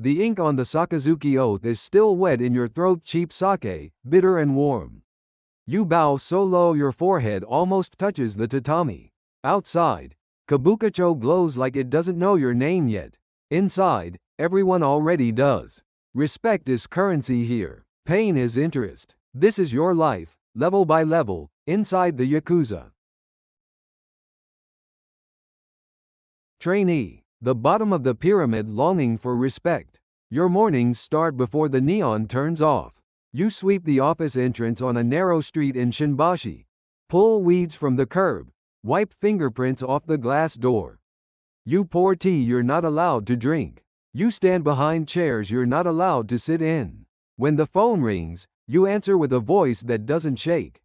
The ink on the sakazuki oath is still wet in your throat. Cheap sake, bitter and warm. You bow so low your forehead almost touches the tatami. Outside, kabukicho glows like it doesn't know your name yet. Inside, everyone already does. Respect is currency here. Pain is interest. This is your life, level by level, inside the Yakuza. Trainee. The bottom of the pyramid, longing for respect. Your mornings start before the neon turns off. You sweep the office entrance on a narrow street in Shinbashi. Pull weeds from the curb. Wipe fingerprints off the glass door. You pour tea you're not allowed to drink. You stand behind chairs you're not allowed to sit in. When the phone rings, you answer with a voice that doesn't shake.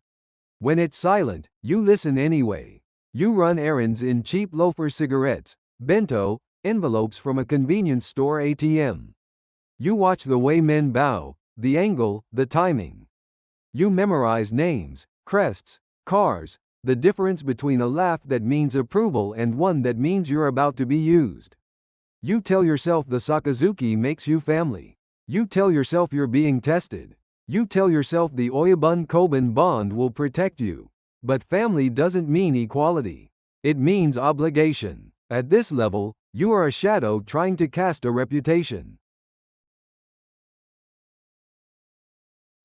When it's silent, you listen anyway. You run errands in cheap loafer cigarettes, bento, envelopes from a convenience store ATM. You watch the way men bow, the angle, the timing. You memorize names, crests, cars, the difference between a laugh that means approval and one that means you're about to be used. You tell yourself the sakazuki makes you family. You tell yourself you're being tested. You tell yourself the oyabun-kobun bond will protect you. But family doesn't mean equality. It means obligation. At this level, you are a shadow trying to cast a reputation.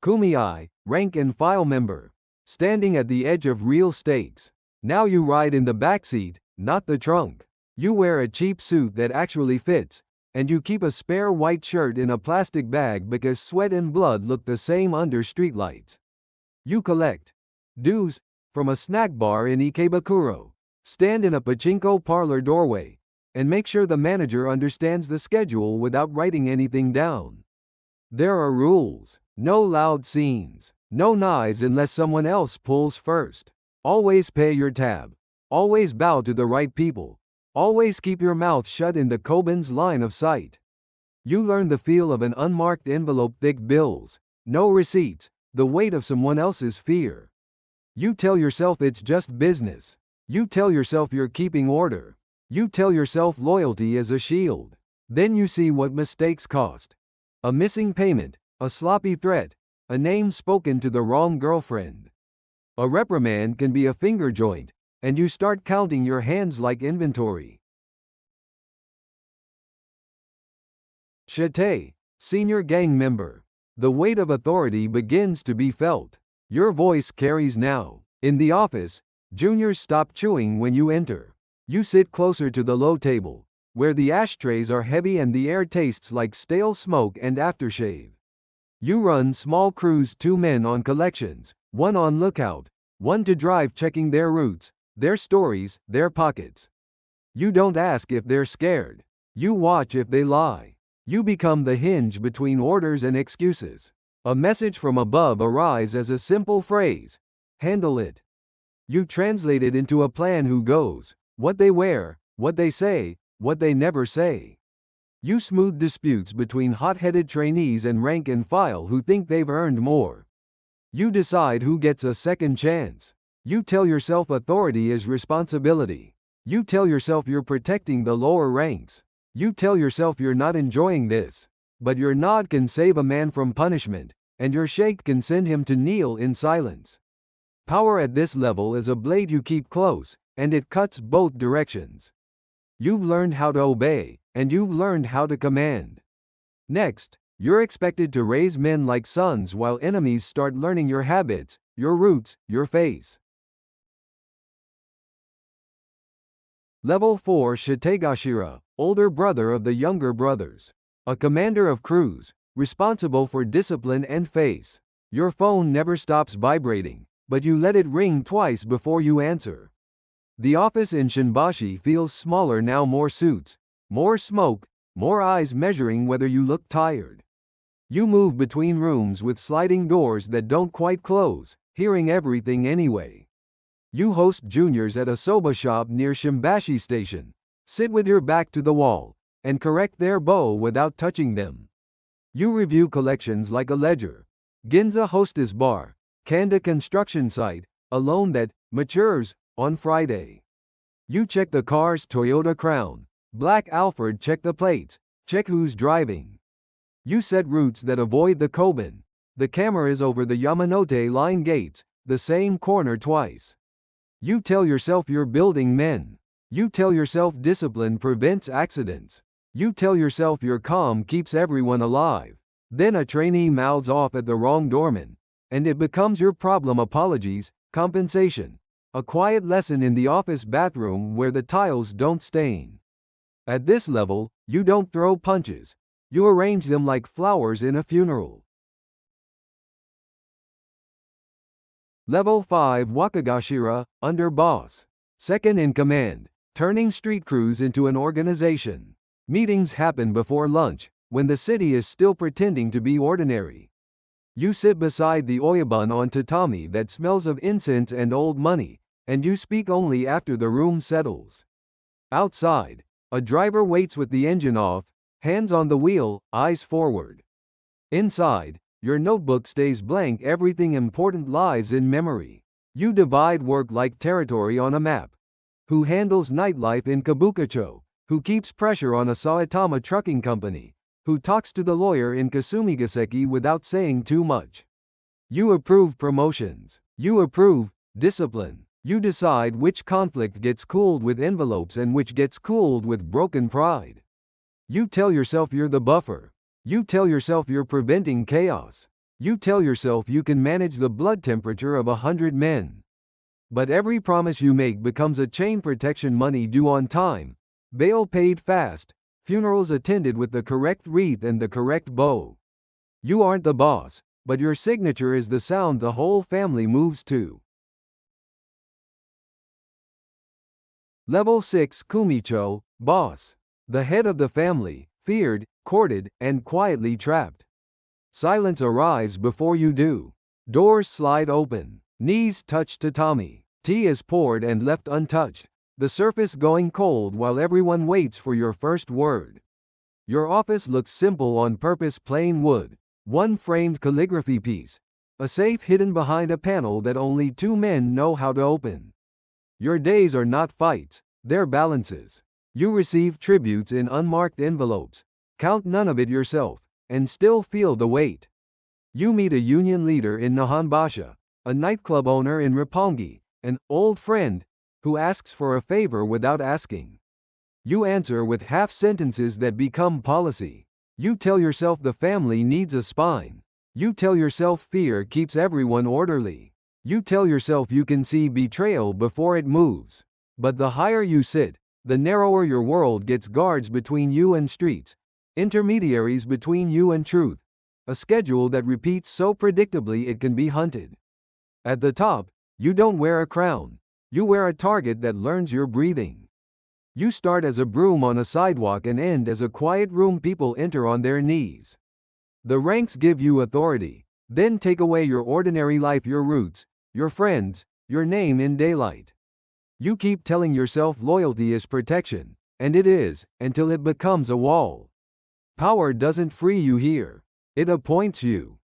Kumichō, rank and file member. Standing at the edge of real stakes. Now you ride in the backseat, not the trunk. You wear a cheap suit that actually fits, and you keep a spare white shirt in a plastic bag because sweat and blood look the same under streetlights. You collect dues from a snack bar in Ikebukuro. Stand in a pachinko parlor doorway, and make sure the manager understands the schedule without writing anything down. There are rules. No loud scenes. No knives unless someone else pulls first. Always pay your tab. Always bow to the right people. Always keep your mouth shut in the kobun's line of sight. You learn the feel of an unmarked envelope, thick bills, no receipts, the weight of someone else's fear. You tell yourself it's just business. You tell yourself you're keeping order. You tell yourself loyalty is a shield. Then you see what mistakes cost. A missing payment, a sloppy threat, a name spoken to the wrong girlfriend. A reprimand can be a finger joint, and you start counting your hands like inventory. Shite, senior gang member. The weight of authority begins to be felt. Your voice carries now. In the office, juniors stop chewing when you enter. You sit closer to the low table, where the ashtrays are heavy and the air tastes like stale smoke and aftershave. You run small crews, 2 men on collections, 1 on lookout, 1 to drive checking their routes, their stories, their pockets. You don't ask if they're scared. You watch if they lie. You become the hinge between orders and excuses. A message from above arrives as a simple phrase. Handle it. You translate it into a plan. Who goes, what they wear, what they say, what they never say. You smooth disputes between hot-headed trainees and rank and file who think they've earned more. You decide who gets a second chance. You tell yourself authority is responsibility. You tell yourself you're protecting the lower ranks. You tell yourself you're not enjoying this. But your nod can save a man from punishment, and your shake can send him to kneel in silence. Power at this level is a blade you keep close, and it cuts both directions. You've learned how to obey, and you've learned how to command. Next, you're expected to raise men like sons while enemies start learning your habits, your roots, your face. Level 4 Shitegashira, older brother of the younger brothers. A commander of crews, responsible for discipline and face. Your phone never stops vibrating, but you let it ring twice before you answer. The office in Shinbashi feels smaller now, more suits, more smoke, more eyes measuring whether you look tired. You move between rooms with sliding doors that don't quite close, hearing everything anyway. You host juniors at a soba shop near Shinbashi Station, sit with your back to the wall, and correct their bow without touching them. You review collections like a ledger. Ginza Hostess Bar, Kanda construction site, a loan that matures on Friday. You check the car's Toyota Crown. Black Alfred, check the plates, check who's driving. You set routes that avoid the Kobun. The camera is over the Yamanote line gates, the same corner twice. You tell yourself you're building men. You tell yourself discipline prevents accidents. You tell yourself your calm keeps everyone alive. Then a trainee mouths off at the wrong doorman, and it becomes your problem. Apologies, compensation. A quiet lesson in the office bathroom where the tiles don't stain. At this level, you don't throw punches. You arrange them like flowers in a funeral. Level 5 Wakagashira, under boss. Second in command, turning street crews into an organization. Meetings happen before lunch, when the city is still pretending to be ordinary. You sit beside the oyabun on tatami that smells of incense and old money, and you speak only after the room settles. Outside, a driver waits with the engine off, hands on the wheel, eyes forward. Inside, your notebook stays blank, everything important lives in memory. You divide work like territory on a map. Who handles nightlife in Kabukicho? Who keeps pressure on a Saitama trucking company? Who talks to the lawyer in Kasumigaseki without saying too much? You approve promotions. You approve discipline. You decide which conflict gets cooled with envelopes and which gets cooled with broken pride. You tell yourself you're the buffer. You tell yourself you're preventing chaos. You tell yourself you can manage the blood temperature of 100 men. But every promise you make becomes a chain protection: money due on time, bail paid fast, funerals attended with the correct wreath and the correct bow. You aren't the boss, but your signature is the sound the whole family moves to. Level 6 Kumichō, boss. The head of the family, feared, courted, and quietly trapped. Silence arrives before you do. Doors slide open. Knees touch tatami. Tea is poured and left untouched, the surface going cold while everyone waits for your first word. Your office looks simple on purpose: plain wood, one framed calligraphy piece, a safe hidden behind a panel that only 2 men know how to open. Your days are not fights, they're balances. You receive tributes in unmarked envelopes, count none of it yourself, and still feel the weight. You meet a union leader in Nihonbashi, a nightclub owner in Roppongi, an old friend who asks for a favor without asking. You answer with half sentences that become policy. You tell yourself the family needs a spine. You tell yourself fear keeps everyone orderly. You tell yourself you can see betrayal before it moves. But the higher you sit, the narrower your world gets: guards between you and streets, intermediaries between you and truth, a schedule that repeats so predictably it can be hunted. At the top, you don't wear a crown. You wear a target that learns your breathing. You start as a broom on a sidewalk and end as a quiet room people enter on their knees. The ranks give you authority, then take away your ordinary life, your roots, your friends, your name in daylight. You keep telling yourself loyalty is protection, and it is, until it becomes a wall. Power doesn't free you here. It appoints you.